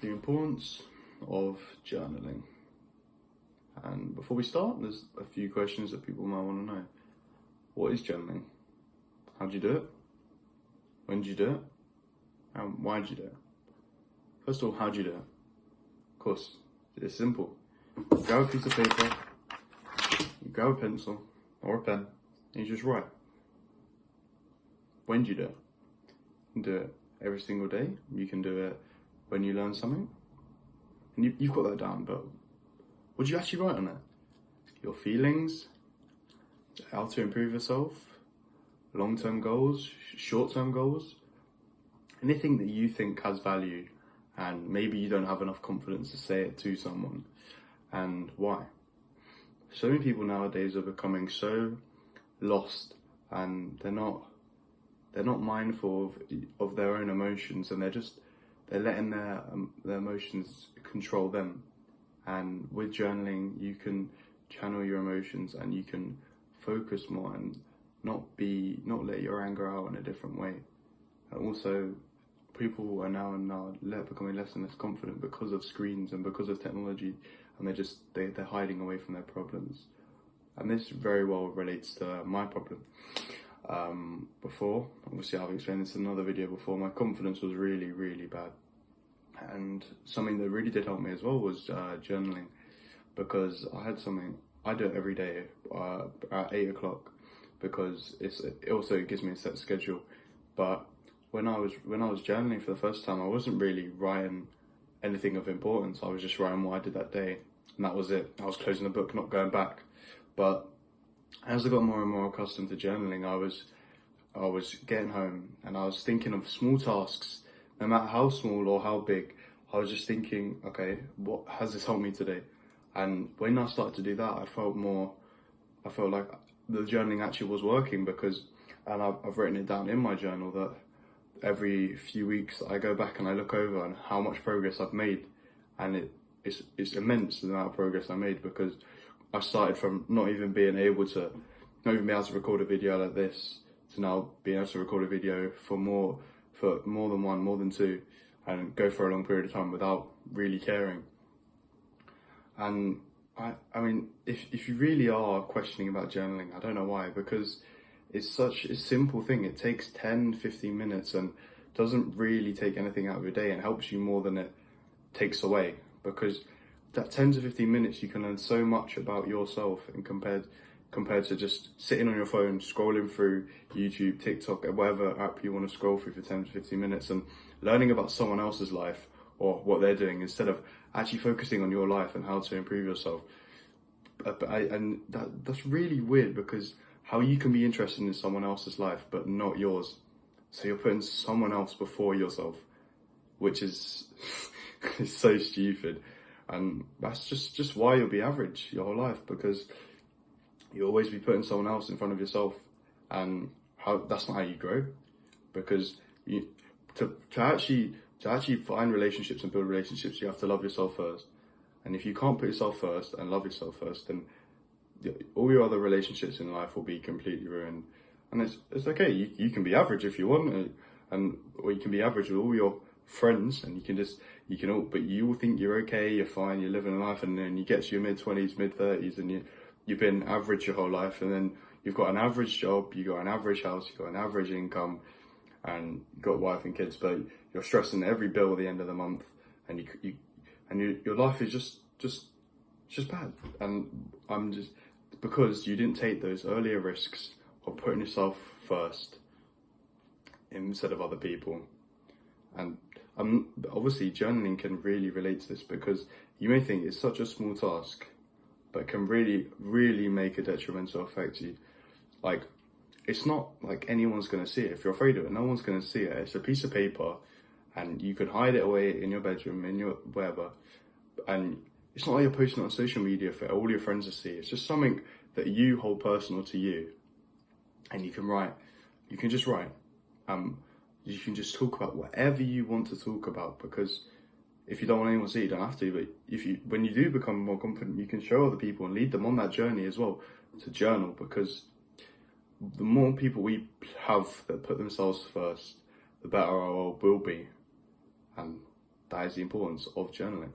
the importance of journaling. And before we start, there's a few questions that people might want to know. What is journaling? How do you do it? When do you do it? And why do you do it? First of all, how do you do it? Of course, it's simple. You grab a piece of paper, you grab a pencil or a pen, and you just write. When do you do it? You can do it every single day. You can do it when you learn something. And you've got that down, but what do you actually write on it? Your feelings, how to improve yourself, long-term goals, short-term goals, anything that you think has value and maybe you don't have enough confidence to say it to someone, and why. So many people nowadays are becoming so lost and they're not mindful of their own emotions, and they're letting their emotions control them. And with journaling, you can channel your emotions and you can focus more and not let your anger out in a different way. And also, people are now becoming less and less confident because of screens and because of technology, and they're hiding away from their problems. And this very well relates to my problem. Before, obviously I've explained this in another video before, my confidence was really, really bad. And something that really did help me as well was journaling, because I do it every day at 8 o'clock, because it also gives me a set schedule. But when I was journaling for the first time, I wasn't really writing anything of importance. I was just writing what I did that day, and that was it. I was closing the book, not going back. But as I got more and more accustomed to journaling, I was getting home and I was thinking of small tasks, no matter how small or how big. I was just thinking, okay, what has this helped me today? And when I started to do that, I felt like the journaling actually was working, and I've written it down in my journal that every few weeks I go back and I look over on how much progress I've made, and it's immense the amount of progress I made, because I started from not even being able to record a video like this to now being able to record a video for more than one, more than two, and go for a long period of time without really caring. And I mean, if you really are questioning about journaling, I don't know why, because it's such a simple thing. It takes 10-15 minutes and doesn't really take anything out of your day, and helps you more than it takes away, because that 10 to 15 minutes you can learn so much about yourself, and compared to just sitting on your phone scrolling through YouTube, TikTok, whatever app you want to scroll through for 10 to 15 minutes and learning about someone else's life or what they're doing, instead of actually focusing on your life and how to improve yourself. That's really weird, because how you can be interested in someone else's life but not yours. So you're putting someone else before yourself, which is it's so stupid. And that's just why you'll be average your whole life, because you'll always be putting someone else in front of yourself, and that's not how you grow. Because to actually find relationships and build relationships, you have to love yourself first. And if you can't put yourself first and love yourself first, then all your other relationships in life will be completely ruined. And it's okay. You can be average if you want, or you can be average with all your friends, and but you will think you're okay, you're fine, you're living a life, and then you get to your mid-20s, mid-30s, and you've been average your whole life, and then you've got an average job, you got an average house, you got an average income, and you've got a wife and kids, but you're stressing every bill at the end of the month, and your life is just bad. And because you didn't take those earlier risks of putting yourself first instead of other people. And obviously journaling can really relate to this, because you may think it's such a small task, but can really, really make a detrimental effect to you. Like, it's not like anyone's going to see it. If you're afraid of it, no one's going to see it. It's a piece of paper, and you could hide it away in your bedroom, in your wherever. And it's not like you're posting it on social media for all your friends to see. It's just something that you hold personal to you. And you can write. You can just write. You can just talk about whatever you want to talk about, because if you don't want anyone to see it, you don't have to. But when you do become more confident, you can show other people and lead them on that journey as well to journal, because the more people we have that put themselves first, the better our world will be. And that is the importance of journaling.